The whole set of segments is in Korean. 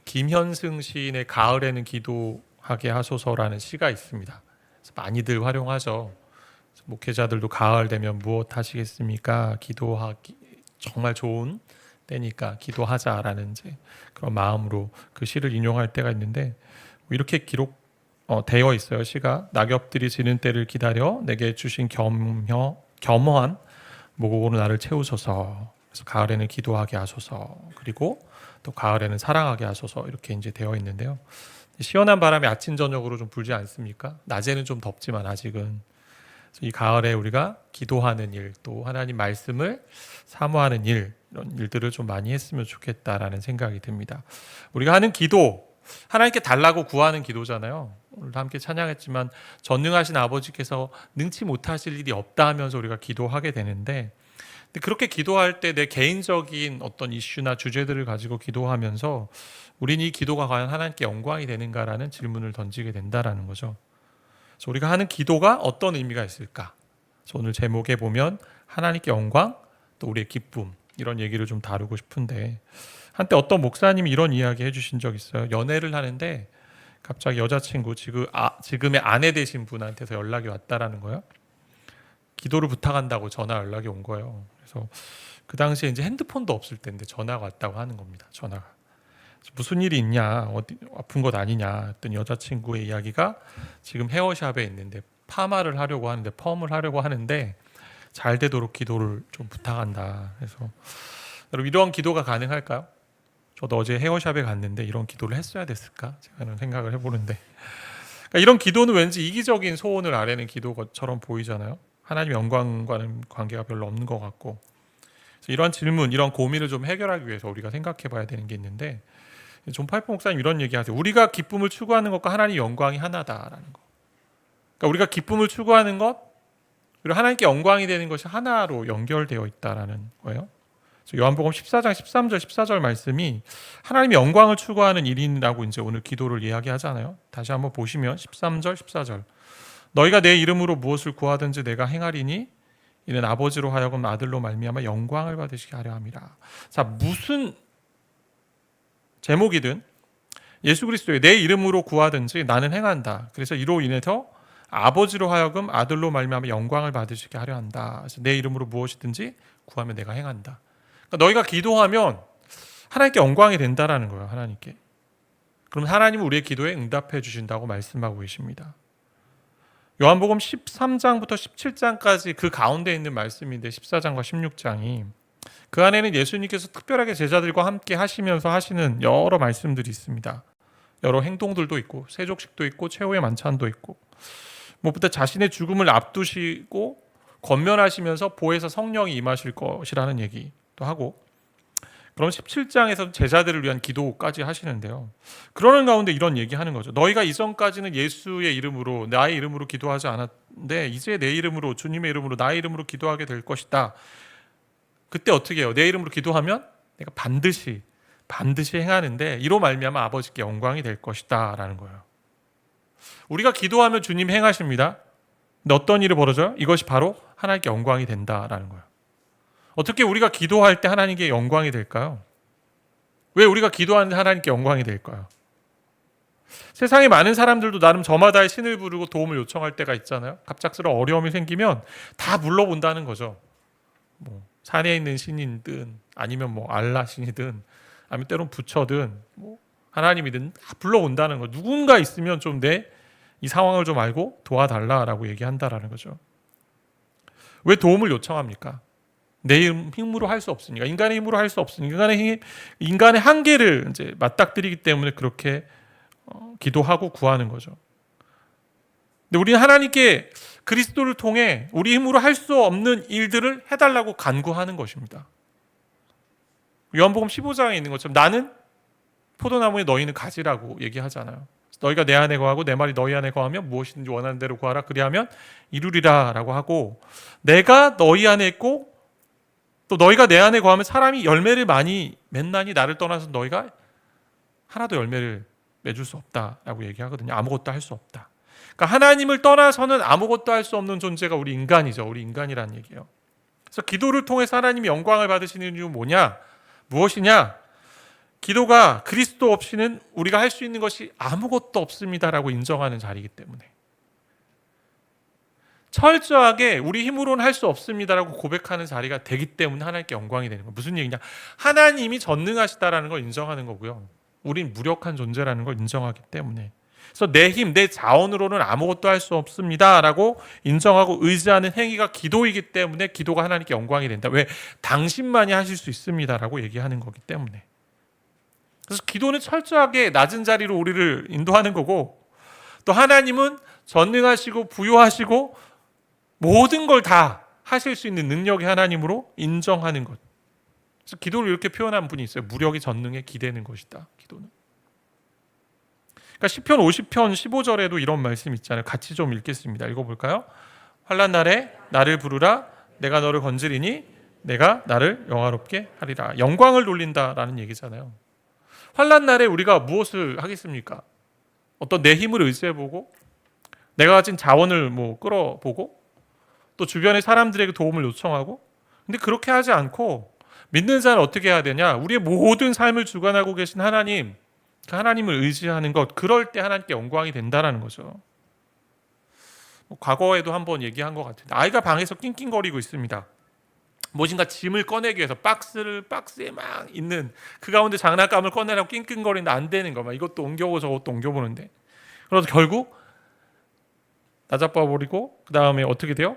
김현승 시인의 가을에는 기도하게 하소서라는 시가 있습니다. 그래서 많이들 활용하죠. 목회자들도 가을 되면 무엇 하시겠습니까? 기도하기 정말 좋은 때니까 기도하자라는 이제 그런 마음으로 그 시를 인용할 때가 있는데 이렇게 되어 있어요. 시가 낙엽들이 지는 때를 기다려 내게 주신 겸허한 모국으로 나를 채우소서. 그래서 가을에는 기도하게 하소서. 그리고 또 가을에는 사랑하게 하소서. 이렇게 이제 되어 있는데요. 시원한 바람이 아침 저녁으로 좀 불지 않습니까? 낮에는 좀 덥지만 아직은. 그래서 이 가을에 우리가 기도하는 일, 또 하나님 말씀을 사모하는 일, 이런 일들을 좀 많이 했으면 좋겠다라는 생각이 듭니다. 우리가 하는 기도, 하나님께 달라고 구하는 기도잖아요. 오늘 함께 찬양했지만 전능하신 아버지께서 능치 못하실 일이 없다 하면서 우리가 기도하게 되는데, 근데 그렇게 기도할 때 내 개인적인 어떤 이슈나 주제들을 가지고 기도하면서 우리는 이 기도가 과연 하나님께 영광이 되는가라는 질문을 던지게 된다라는 거죠. 그래서 우리가 하는 기도가 어떤 의미가 있을까? 그래서 오늘 제목에 보면 하나님께 영광, 또 우리의 기쁨, 이런 얘기를 좀 다루고 싶은데, 한때 어떤 목사님이 이런 이야기 해주신 적 있어요. 연애를 하는데 갑자기 여자친구, 지금의 아내 되신 분한테서 연락이 왔다라는 거예요. 기도를 부탁한다고 전화 연락이 온 거예요. 그래서 그 당시에 이제 핸드폰도 없을 때인데 전화가 왔다고 하는 겁니다. 전화가. 무슨 일이 있냐, 어디 아픈 것 아니냐 했더니 여자친구의 이야기가 지금 헤어샵에 있는데 파마를 하려고 하는데 펌을 하려고 하는데 잘 되도록 기도를 좀 부탁한다. 그래서 여러분, 이런 기도가 가능할까요? 저도 어제 헤어샵에 갔는데 이런 기도를 했어야 됐을까? 제가 생각을 해보는데, 그러니까 이런 기도는 왠지 이기적인 소원을 아뢰는 기도처럼 보이잖아요. 하나님 영광과는 관계가 별로 없는 것 같고. 그래서 이런 질문, 이런 고민을 좀 해결하기 위해서 우리가 생각해 봐야 되는 게 있는데, 존 파이퍼 목사님 이런 얘기하세요. 우리가 기쁨을 추구하는 것과 하나님 영광이 하나다라는 거. 그러니까 우리가 기쁨을 추구하는 것, 그리고 하나님께 영광이 되는 것이 하나로 연결되어 있다라는 거예요. 요한복음 14장 13절 14절 말씀이 하나님의 영광을 추구하는 일인이라고 이제 오늘 기도를 이야기하잖아요. 다시 한번 보시면 13절 14절, 너희가 내 이름으로 무엇을 구하든지 내가 행하리니 이는 아버지로 하여금 아들로 말미암아 영광을 받으시게 하려 함이라. 자, 무슨 제목이든 예수 그리스도의 내 이름으로 구하든지 나는 행한다. 그래서 이로 인해서 아버지로 하여금 아들로 말미암아 영광을 받으시게 하려 한다. 그래서 내 이름으로 무엇이든지 구하면 내가 행한다. 그러니까 너희가 기도하면 하나님께 영광이 된다라는 거예요. 하나님께. 그럼 하나님은 우리의 기도에 응답해 주신다고 말씀하고 계십니다. 요한복음 13장부터 17장까지 그 가운데 있는 말씀인데 14장과 16장이, 그 안에는 예수님께서 특별하게 제자들과 함께 하시면서 하시는 여러 말씀들이 있습니다. 여러 행동들도 있고 세족식도 있고 최후의 만찬도 있고, 무엇보다 자신의 죽음을 앞두시고 권면하시면서 보혜사 성령이 임하실 것이라는 얘기도 하고, 그럼 17장에서 제자들을 위한 기도까지 하시는데요. 그러는 가운데 이런 얘기하는 거죠. 너희가 이전까지는 예수의 이름으로, 나의 이름으로 기도하지 않았는데 이제 내 이름으로, 주님의 이름으로, 나의 이름으로 기도하게 될 것이다. 그때 어떻게 해요? 내 이름으로 기도하면 내가 반드시 행하는데 이로 말미암아 아버지께 영광이 될 것이다 라는 거예요. 우리가 기도하면 주님 행하십니다. 근데 어떤 일이 벌어져요? 이것이 바로 하나님께 영광이 된다라는 거예요. 어떻게 우리가 기도할 때 하나님께 영광이 될까요? 왜 우리가 기도하는데 하나님께 영광이 될까요? 세상에 많은 사람들도 나름 저마다의 신을 부르고 도움을 요청할 때가 있잖아요. 갑작스러운 어려움이 생기면 다 불러본다는 거죠. 산에 있는 신이든 아니면 알라 신이든 아니면 때론 부처든 하나님이든 다 불러온다는 거. 누군가 있으면 좀 이 상황을 좀 알고 도와달라라고 얘기한다라는 거죠. 왜 도움을 요청합니까? 내 힘으로 할 수 없으니까, 인간의 힘으로 할 수 없으니까, 인간의 한계를 이제 맞닥뜨리기 때문에 그렇게 기도하고 구하는 거죠. 근데 우리는 하나님께 그리스도를 통해 우리 힘으로 할 수 없는 일들을 해달라고 간구하는 것입니다. 요한복음 15장에 있는 것처럼 나는 포도나무에 너희는 가지라고 얘기하잖아요. 너희가 내 안에 거하고 내 말이 너희 안에 거하면 무엇이든지 원하는 대로 구하라 그리하면 이루리라 라고 하고, 내가 너희 안에 있고 또 너희가 내 안에 거하면 사람이 열매를 많이 맺나니 나를 떠나서 너희가 하나도 열매를 맺을 수 없다라고 얘기하거든요. 아무것도 할 수 없다. 그러니까 하나님을 떠나서는 아무것도 할 수 없는 존재가 우리 인간이죠. 우리 인간이라는 얘기예요. 그래서 기도를 통해서 하나님이 영광을 받으시는 이유는 뭐냐? 무엇이냐? 기도가 그리스도 없이는 우리가 할 수 있는 것이 아무것도 없습니다라고 인정하는 자리이기 때문에, 철저하게 우리 힘으로는 할 수 없습니다라고 고백하는 자리가 되기 때문에 하나님께 영광이 되는 거예요. 무슨 얘기냐? 하나님이 전능하시다라는 걸 인정하는 거고요. 우린 무력한 존재라는 걸 인정하기 때문에. 그래서 내 힘, 내 자원으로는 아무것도 할 수 없습니다라고 인정하고 의지하는 행위가 기도이기 때문에 기도가 하나님께 영광이 된다. 왜? 당신만이 하실 수 있습니다라고 얘기하는 거기 때문에. 그래서 기도는 철저하게 낮은 자리로 우리를 인도하는 거고, 또 하나님은 전능하시고 부요하시고 모든 걸 다 하실 수 있는 능력의 하나님으로 인정하는 것. 그래서 기도를 이렇게 표현한 분이 있어요. 무력이 전능에 기대는 것이다. 기도는. 그러니까 시편 50편 15절에도 이런 말씀 있잖아요. 같이 좀 읽겠습니다. 읽어볼까요? 환난 날에 나를 부르라. 내가 너를 건지리니 내가 나를 영화롭게 하리라. 영광을 돌린다라는 얘기잖아요. 환난 날에 우리가 무엇을 하겠습니까? 어떤 내 힘을 의지해보고, 내가 가진 자원을 끌어보고, 또 주변의 사람들에게 도움을 요청하고. 근데 그렇게 하지 않고 믿는 자는 어떻게 해야 되냐? 우리의 모든 삶을 주관하고 계신 하나님, 그 하나님을 의지하는 것, 그럴 때 하나님께 영광이 된다는 거죠. 과거에도 한번 얘기한 것 같은데, 아이가 방에서 낑낑거리고 있습니다. 무엇인가 짐을 꺼내기 위해서 박스에 막 있는 그 가운데 장난감을 꺼내라고 낑낑거리는데 안 되는 거, 막 이것도 옮겨보고 저것도 옮겨보는데, 그래서 결국 나자빠 버리고 그 다음에 어떻게 돼요?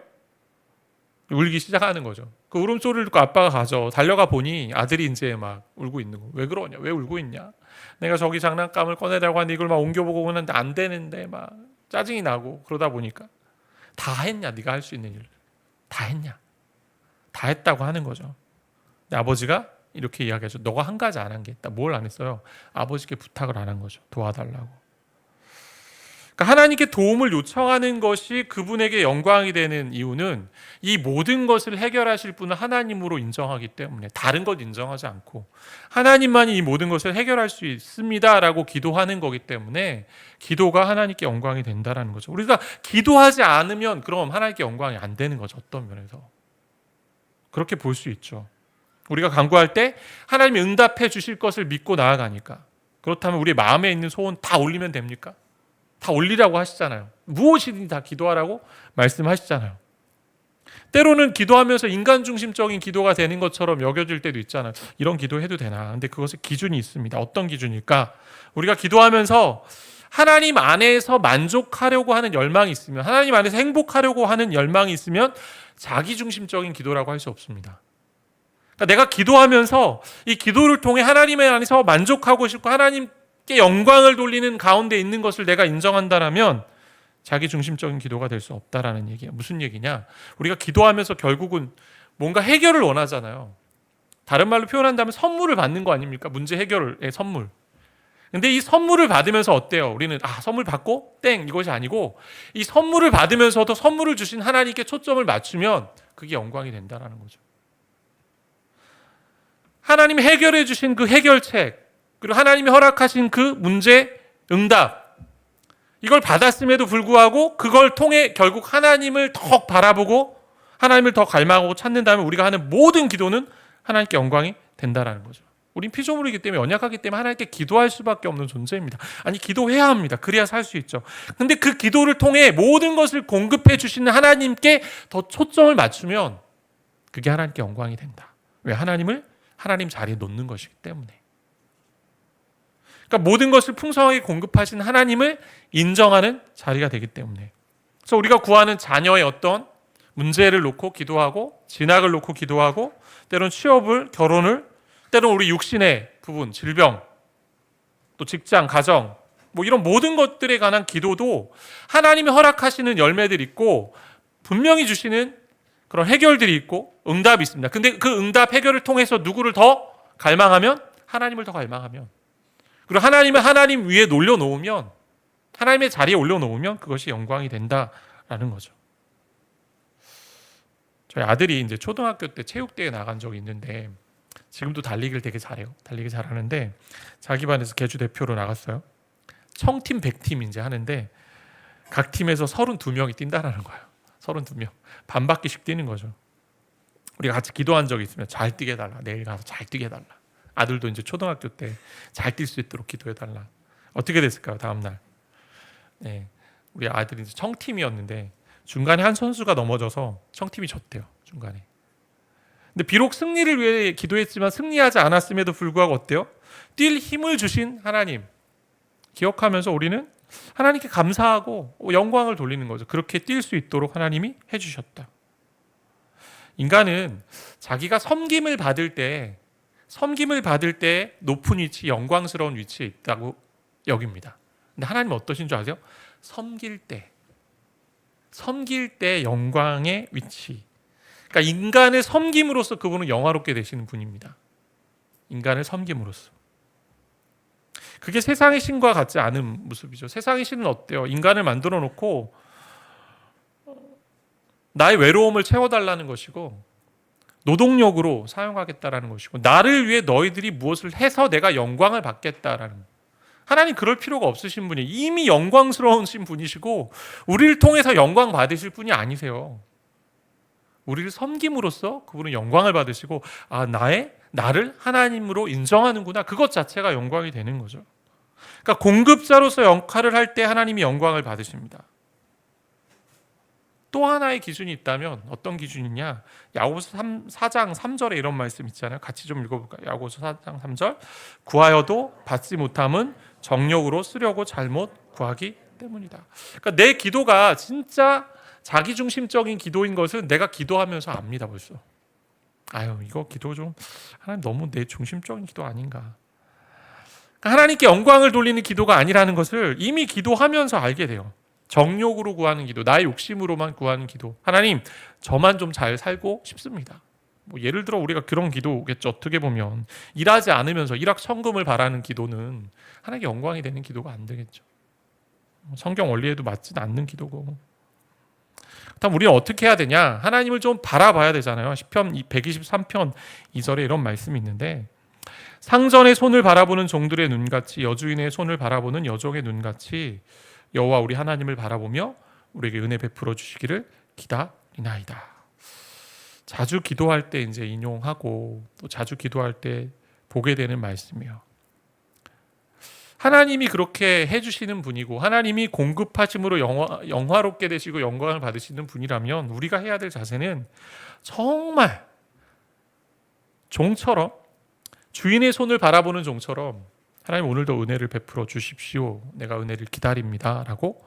울기 시작하는 거죠. 그 울음소리를 듣고 아빠가 가죠. 달려가 보니 아들이 이제 막 울고 있는 거. 왜 그러냐? 왜 울고 있냐? 내가 저기 장난감을 꺼내라고 하는데 이걸 막 옮겨보고 오는데 안 되는데 막 짜증이 나고, 그러다 보니까 다 했냐? 네가 할 수 있는 일 다 했냐? 다 했다고 하는 거죠. 근데 아버지가 이렇게 이야기하죠. 너가 한 가지 안 한 게 있다. 뭘 안 했어요? 아버지께 부탁을 안 한 거죠. 도와달라고. 그러니까 하나님께 도움을 요청하는 것이 그분에게 영광이 되는 이유는 이 모든 것을 해결하실 분은 하나님으로 인정하기 때문에, 다른 것 인정하지 않고 하나님만이 이 모든 것을 해결할 수 있습니다라고 기도하는 거기 때문에 기도가 하나님께 영광이 된다는 거죠. 우리가 기도하지 않으면 그럼 하나님께 영광이 안 되는 거죠. 어떤 면에서. 그렇게 볼 수 있죠. 우리가 간구할 때 하나님이 응답해 주실 것을 믿고 나아가니까. 그렇다면 우리 마음에 있는 소원 다 올리면 됩니까? 다 올리라고 하시잖아요. 무엇이든 다 기도하라고 말씀하시잖아요. 때로는 기도하면서 인간 중심적인 기도가 되는 것처럼 여겨질 때도 있잖아요. 이런 기도해도 되나? 근데 그것의 기준이 있습니다. 어떤 기준일까? 우리가 기도하면서 하나님 안에서 만족하려고 하는 열망이 있으면, 하나님 안에서 행복하려고 하는 열망이 있으면 자기 중심적인 기도라고 할 수 없습니다. 그러니까 내가 기도하면서 이 기도를 통해 하나님 안에서 만족하고 싶고 하나님께 영광을 돌리는 가운데 있는 것을 내가 인정한다라면 자기 중심적인 기도가 될 수 없다라는 얘기예요. 무슨 얘기냐? 우리가 기도하면서 결국은 뭔가 해결을 원하잖아요. 다른 말로 표현한다면 선물을 받는 거 아닙니까? 문제 해결의 선물. 근데 이 선물을 받으면서 어때요? 우리는 선물 받고 땡, 이것이 아니고 이 선물을 받으면서도 선물을 주신 하나님께 초점을 맞추면 그게 영광이 된다라는 거죠. 하나님이 해결해 주신 그 해결책, 그리고 하나님이 허락하신 그 문제 응답, 이걸 받았음에도 불구하고 그걸 통해 결국 하나님을 더 바라보고 하나님을 더 갈망하고 찾는다면 우리가 하는 모든 기도는 하나님께 영광이 된다라는 거죠. 우린 피조물이기 때문에, 연약하기 때문에 하나님께 기도할 수밖에 없는 존재입니다. 아니, 기도해야 합니다. 그래야 살 수 있죠. 근데 그 기도를 통해 모든 것을 공급해 주시는 하나님께 더 초점을 맞추면 그게 하나님께 영광이 된다. 왜? 하나님을 하나님 자리에 놓는 것이기 때문에. 그러니까 모든 것을 풍성하게 공급하신 하나님을 인정하는 자리가 되기 때문에. 그래서 우리가 구하는 자녀의 어떤 문제를 놓고 기도하고, 진학을 놓고 기도하고, 때로는 취업을, 결혼을, 때로는 우리 육신의 부분, 질병, 또 직장, 가정, 이런 모든 것들에 관한 기도도 하나님이 허락하시는 열매들이 있고 분명히 주시는 그런 해결들이 있고 응답이 있습니다. 근데 그 응답 해결을 통해서 누구를 더 갈망하면? 하나님을 더 갈망하면, 그리고 하나님을 하나님 위에 올려놓으면, 하나님의 자리에 올려놓으면 그것이 영광이 된다라는 거죠. 저희 아들이 이제 초등학교 때 체육대회 나간 적이 있는데, 지금도 달리기를 되게 잘해요. 달리기 잘하는데 자기 반에서 개주 대표로 나갔어요. 청팀 100팀 이제 하는데 각 팀에서 32명이 뛴다라는 거예요. 32명. 반바퀴씩 뛰는 거죠. 우리가 같이 기도한 적이 있으면 잘 뛰게 해달라. 내일 가서 잘 뛰게 해달라. 아들도 이제 초등학교 때 잘 뛸 수 있도록 기도해달라. 어떻게 됐을까요? 다음날 네, 우리 아들이 이제 청팀이었는데 중간에 한 선수가 넘어져서 청팀이 졌대요. 중간에. 근데 비록 승리를 위해 기도했지만 승리하지 않았음에도 불구하고 어때요? 뛸 힘을 주신 하나님 기억하면서 우리는 하나님께 감사하고 영광을 돌리는 거죠. 그렇게 뛸 수 있도록 하나님이 해주셨다. 인간은 자기가 섬김을 받을 때 높은 위치, 영광스러운 위치에 있다고 여깁니다. 근데 하나님은 어떠신 줄 아세요? 섬길 때 영광의 위치. 그러니까 인간을 섬김으로써 그분은 영화롭게 되시는 분입니다. 인간을 섬김으로써. 그게 세상의 신과 같지 않은 모습이죠. 세상의 신은 어때요? 인간을 만들어 놓고 나의 외로움을 채워달라는 것이고 노동력으로 사용하겠다라는 것이고 나를 위해 너희들이 무엇을 해서 내가 영광을 받겠다라는 것. 하나님 그럴 필요가 없으신 분이 이미 영광스러우신 분이시고 우리를 통해서 영광 받으실 분이 아니세요. 우리를 섬김으로써 그분은 영광을 받으시고 나를 하나님으로 인정하는구나. 그것 자체가 영광이 되는 거죠. 그러니까 공급자로서 역할을 할 때 하나님이 영광을 받으십니다. 또 하나의 기준이 있다면 어떤 기준이냐? 야고보서 4장 3절에 이런 말씀 있잖아요. 같이 좀 읽어볼까요? 야고보서 4장 3절 구하여도 받지 못함은 정욕으로 쓰려고 잘못 구하기 때문이다. 그러니까 내 기도가 진짜 자기중심적인 기도인 것은 내가 기도하면서 압니다. 벌써 이거 기도 좀 하나님 너무 내 중심적인 기도 아닌가. 그러니까 하나님께 영광을 돌리는 기도가 아니라는 것을 이미 기도하면서 알게 돼요. 정욕으로 구하는 기도, 나의 욕심으로만 구하는 기도. 하나님, 저만 좀 잘 살고 싶습니다. 예를 들어 우리가 그런 기도겠죠. 어떻게 보면 일하지 않으면서 일확천금을 바라는 기도는 하나님께 영광이 되는 기도가 안 되겠죠. 성경 원리에도 맞지 않는 기도고. 그렇다면 우리는 어떻게 해야 되냐? 하나님을 좀 바라봐야 되잖아요. 시편 123편 2절에 이런 말씀이 있는데 상전의 손을 바라보는 종들의 눈같이 여주인의 손을 바라보는 여종의 눈같이 여호와 우리 하나님을 바라보며 우리에게 은혜 베풀어 주시기를 기다리나이다. 자주 기도할 때 이제 인용하고 또 자주 기도할 때 보게 되는 말씀이에요. 하나님이 그렇게 해주시는 분이고 하나님이 공급하심으로 영화롭게 되시고 영광을 받으시는 분이라면 우리가 해야 될 자세는 정말 종처럼 주인의 손을 바라보는 종처럼 하나님 오늘도 은혜를 베풀어 주십시오. 내가 은혜를 기다립니다. 라고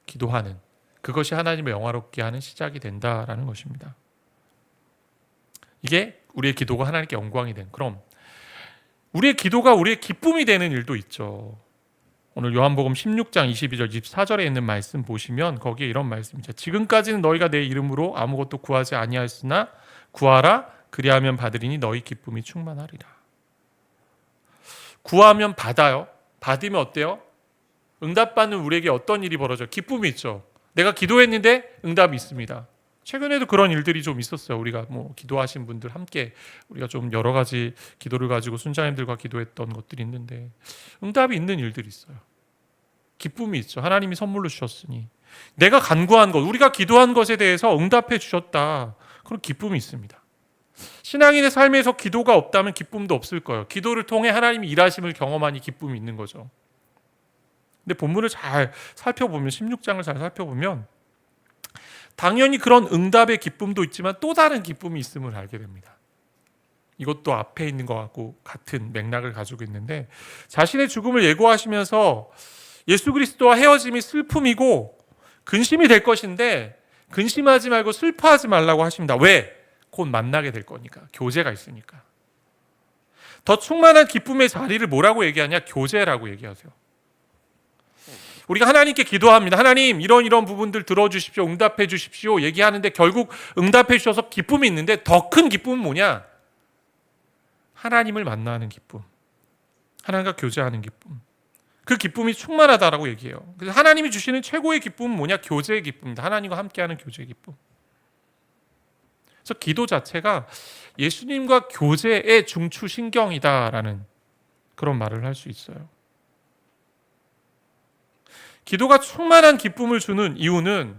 기도하는 그것이 하나님을 영화롭게 하는 시작이 된다라는 것입니다. 이게 우리의 기도가 하나님께 영광이 된 그럼 우리의 기도가 우리의 기쁨이 되는 일도 있죠. 오늘 요한복음 16장 22절 24절에 있는 말씀 보시면 거기에 이런 말씀이죠. 지금까지는 너희가 내 이름으로 아무것도 구하지 아니하였으나 구하라 그리하면 받으리니 너희 기쁨이 충만하리라. 구하면 받아요. 받으면 어때요? 응답받는 우리에게 어떤 일이 벌어져요? 기쁨이 있죠. 내가 기도했는데 응답이 있습니다. 최근에도 그런 일들이 좀 있었어요. 우리가 기도하신 분들 함께 우리가 좀 여러 가지 기도를 가지고 순자님들과 기도했던 것들이 있는데 응답이 있는 일들이 있어요. 기쁨이 있죠. 하나님이 선물로 주셨으니 내가 간구한 것, 우리가 기도한 것에 대해서 응답해 주셨다. 그런 기쁨이 있습니다. 신앙인의 삶에서 기도가 없다면 기쁨도 없을 거예요. 기도를 통해 하나님이 일하심을 경험하니 기쁨이 있는 거죠. 근데 본문을 잘 살펴보면 16장을 잘 살펴보면 당연히 그런 응답의 기쁨도 있지만 또 다른 기쁨이 있음을 알게 됩니다. 이것도 앞에 있는 것 같고 같은 맥락을 가지고 있는데 자신의 죽음을 예고하시면서 예수 그리스도와 헤어짐이 슬픔이고 근심이 될 것인데 근심하지 말고 슬퍼하지 말라고 하십니다. 왜? 곧 만나게 될 거니까. 교제가 있으니까. 더 충만한 기쁨의 자리를 뭐라고 얘기하냐? 교제라고 얘기하세요. 우리가 하나님께 기도합니다. 하나님 이런 부분들 들어주십시오. 응답해 주십시오. 얘기하는데 결국 응답해 주셔서 기쁨이 있는데 더 큰 기쁨은 뭐냐? 하나님을 만나는 기쁨. 하나님과 교제하는 기쁨. 그 기쁨이 충만하다라고 얘기해요. 그래서 하나님이 주시는 최고의 기쁨은 뭐냐? 교제의 기쁨입니다. 하나님과 함께하는 교제의 기쁨. 그래서 기도 자체가 예수님과 교제의 중추신경이다라는 그런 말을 할 수 있어요. 기도가 충만한 기쁨을 주는 이유는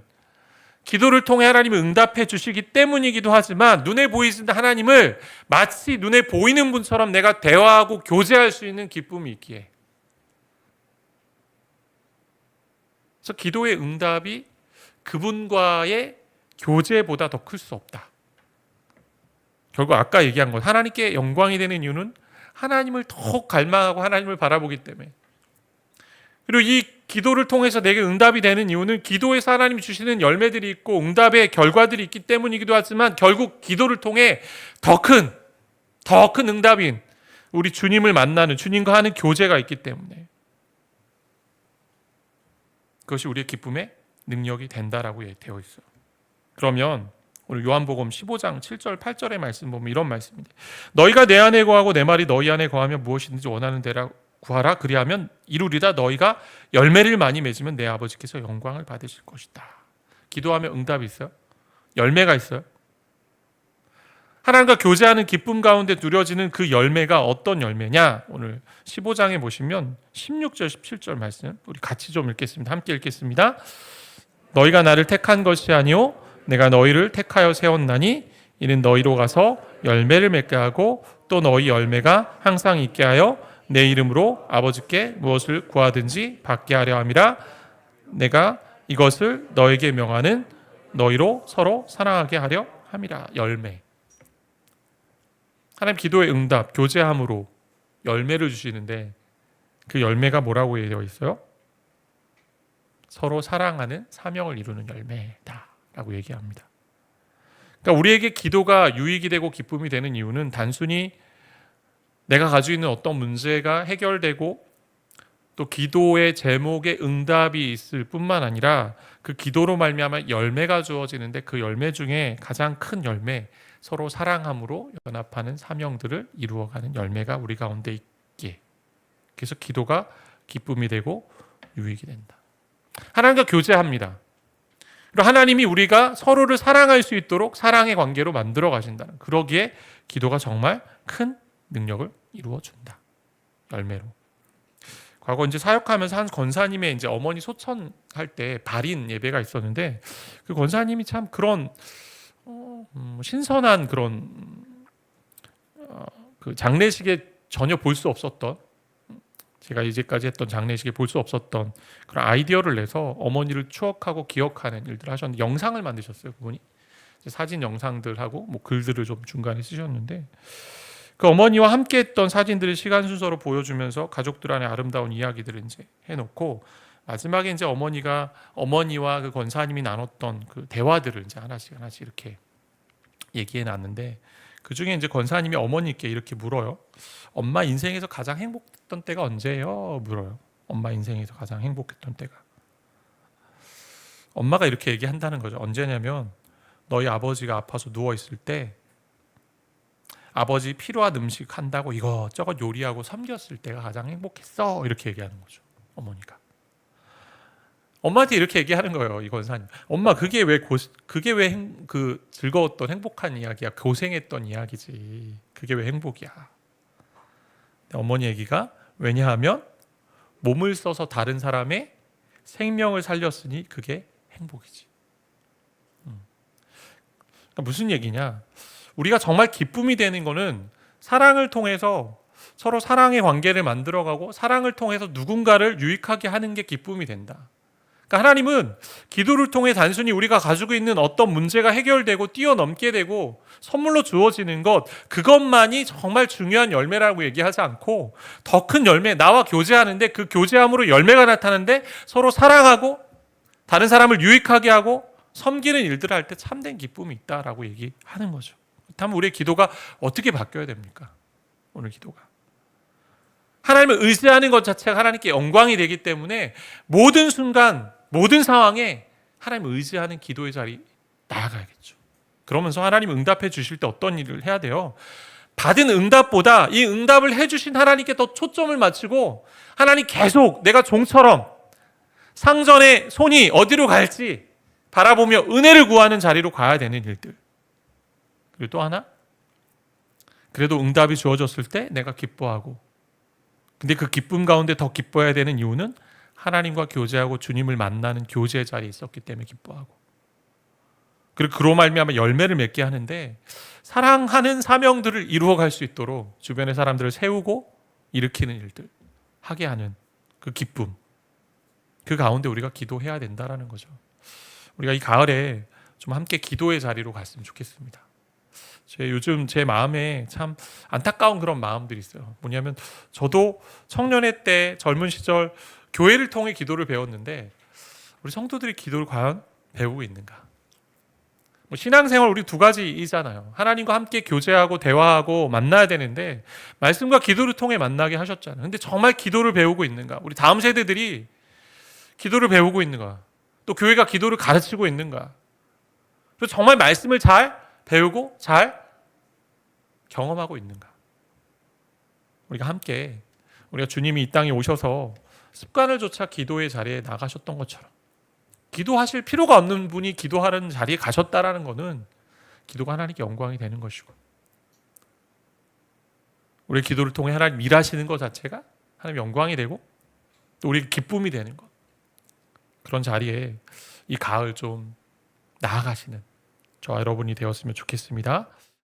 기도를 통해 하나님이 응답해 주시기 때문이기도 하지만 눈에 보이는 하나님을 마치 눈에 보이는 분처럼 내가 대화하고 교제할 수 있는 기쁨이 있기에, 그래서 기도의 응답이 그분과의 교제보다 더 클 수 없다. 결국 아까 얘기한 것, 하나님께 영광이 되는 이유는 하나님을 더욱 갈망하고 하나님을 바라보기 때문에, 그리고 이 기도를 통해서 내게 응답이 되는 이유는 기도에서 하나님이 주시는 열매들이 있고 응답의 결과들이 있기 때문이기도 하지만, 결국 기도를 통해 더 큰 응답인 우리 주님을 만나는, 주님과 하는 교제가 있기 때문에 그것이 우리의 기쁨의 능력이 된다라고 되어 있어요. 그러면 오늘 요한복음 15장 7절 8절의 말씀 보면 이런 말씀입니다. 너희가 내 안에 거하고 내 말이 너희 안에 거하면 무엇이든지 원하는 대로 구하라. 그리하면 이루리라. 너희가 열매를 많이 맺으면 내 아버지께서 영광을 받으실 것이다. 기도하면 응답이 있어요. 열매가 있어요. 하나님과 교제하는 기쁨 가운데 누려지는 그 열매가 어떤 열매냐? 오늘 15장에 보시면 16절 17절 말씀 우리 같이 좀 읽겠습니다. 함께 읽겠습니다. 너희가 나를 택한 것이 아니요 내가 너희를 택하여 세웠나니 이는 너희로 가서 열매를 맺게 하고 또 너희 열매가 항상 있게 하여 내 이름으로 아버지께 무엇을 구하든지 받게 하려 함이라. 내가 이것을 너에게 명하는 너희로 서로 사랑하게 하려 함이라. 열매. 하나님 기도의 응답, 교제함으로 열매를 주시는데 그 열매가 뭐라고 되어 있어요? 서로 사랑하는 사명을 이루는 열매다라고 얘기합니다. 그러니까 우리에게 기도가 유익이 되고 기쁨이 되는 이유는 단순히 내가 가지고 있는 어떤 문제가 해결되고 또 기도의 제목에 응답이 있을 뿐만 아니라 그 기도로 말미암아 열매가 주어지는데 그 열매 중에 가장 큰 열매, 서로 사랑함으로 연합하는 사명들을 이루어가는 열매가 우리 가운데 있기에, 그래서 기도가 기쁨이 되고 유익이 된다. 하나님과 교제합니다. 그리고 하나님이 우리가 서로를 사랑할 수 있도록 사랑의 관계로 만들어 가신다는, 그러기에 기도가 정말 큰 능력을 이루어 준다. 열매로. 과거 이제 사역하면서 한 권사님의 이제 어머니 소천할 때 발인 예배가 있었는데, 그 권사님이 참 그런 신선한 그런 그 장례식에 전혀 볼 수 없었던, 제가 이제까지 했던 장례식에 볼 수 없었던 그런 아이디어를 내서 어머니를 추억하고 기억하는 일들을 하셨는데, 영상을 만드셨어요. 그분이 사진 영상들하고 뭐 글들을 좀 중간에 쓰셨는데, 그 어머니와 함께 했던 사진들을 시간 순서로 보여주면서 가족들 안에 아름다운 이야기들을 이제 해놓고, 마지막에 이제 어머니와 그 권사님이 나눴던 그 대화들을 이제 하나씩 이렇게 얘기해 놨는데, 그 중에 이제 권사님이 어머니께 이렇게 물어요. 엄마 인생에서 가장 행복했던 때가 언제예요? 물어요. 엄마 인생에서 가장 행복했던 때가. 엄마가 이렇게 얘기한다는 거죠. 언제냐면 너희 아버지가 아파서 누워 있을 때 아버지 필요한 음식 한다고 이것저것 요리하고 섬겼을 때가 가장 행복했어. 이렇게 얘기하는 거죠. 어머니가. 엄마한테 이렇게 얘기하는 거예요. 이 권사님. 엄마 그게 왜 즐거웠던 행복한 이야기야. 고생했던 이야기지. 그게 왜 행복이야. 어머니 얘기가, 왜냐하면 몸을 써서 다른 사람의 생명을 살렸으니 그게 행복이지. 그러니까 무슨 얘기냐? 우리가 정말 기쁨이 되는 거는 사랑을 통해서 서로 사랑의 관계를 만들어가고 사랑을 통해서 누군가를 유익하게 하는 게 기쁨이 된다. 그러니까 하나님은 기도를 통해 단순히 우리가 가지고 있는 어떤 문제가 해결되고 뛰어넘게 되고 선물로 주어지는 것, 그것만이 정말 중요한 열매라고 얘기하지 않고 더 큰 열매, 나와 교제하는데 그 교제함으로 열매가 나타나는데 서로 사랑하고 다른 사람을 유익하게 하고 섬기는 일들을 할 때 참된 기쁨이 있다라고 얘기하는 거죠. 그렇다면 우리의 기도가 어떻게 바뀌어야 됩니까? 오늘 기도가. 하나님을 의지하는 것 자체가 하나님께 영광이 되기 때문에 모든 순간, 모든 상황에 하나님을 의지하는 기도의 자리 나아가야겠죠. 그러면서 하나님 응답해 주실 때 어떤 일을 해야 돼요? 받은 응답보다 이 응답을 해주신 하나님께 더 초점을 맞추고 하나님 계속 내가 종처럼 상전의 손이 어디로 갈지 바라보며 은혜를 구하는 자리로 가야 되는 일들. 그리고 또 하나, 그래도 응답이 주어졌을 때 내가 기뻐하고, 근데 그 기쁨 가운데 더 기뻐해야 되는 이유는 하나님과 교제하고 주님을 만나는 교제의 자리에 있었기 때문에 기뻐하고, 그리고 그로 말미암아 열매를 맺게 하는데, 사랑하는 사명들을 이루어갈 수 있도록 주변의 사람들을 세우고 일으키는 일들 하게 하는 그 기쁨, 그 가운데 우리가 기도해야 된다라는 거죠. 우리가 이 가을에 좀 함께 기도의 자리로 갔으면 좋겠습니다. 요즘 제 마음에 참 안타까운 그런 마음들이 있어요. 뭐냐면 저도 청년회 때 젊은 시절 교회를 통해 기도를 배웠는데, 우리 성도들이 기도를 과연 배우고 있는가? 뭐 신앙생활 우리 두 가지이잖아요. 하나님과 함께 교제하고 대화하고 만나야 되는데, 말씀과 기도를 통해 만나게 하셨잖아요. 근데 정말 기도를 배우고 있는가? 우리 다음 세대들이 기도를 배우고 있는가? 또 교회가 기도를 가르치고 있는가? 그래서 정말 말씀을 잘 배우고 잘 경험하고 있는가? 우리가 함께, 우리가 주님이 이 땅에 오셔서 습관을 조차 기도의 자리에 나가셨던 것처럼 기도하실 필요가 없는 분이 기도하는 자리에 가셨다라는 것은 기도가 하나님께 영광이 되는 것이고, 우리의 기도를 통해 하나님 일하시는 것 자체가 하나님 영광이 되고 또 우리 기쁨이 되는 것, 그런 자리에 이 가을 좀 나아가시는 저와 여러분이 되었으면 좋겠습니다.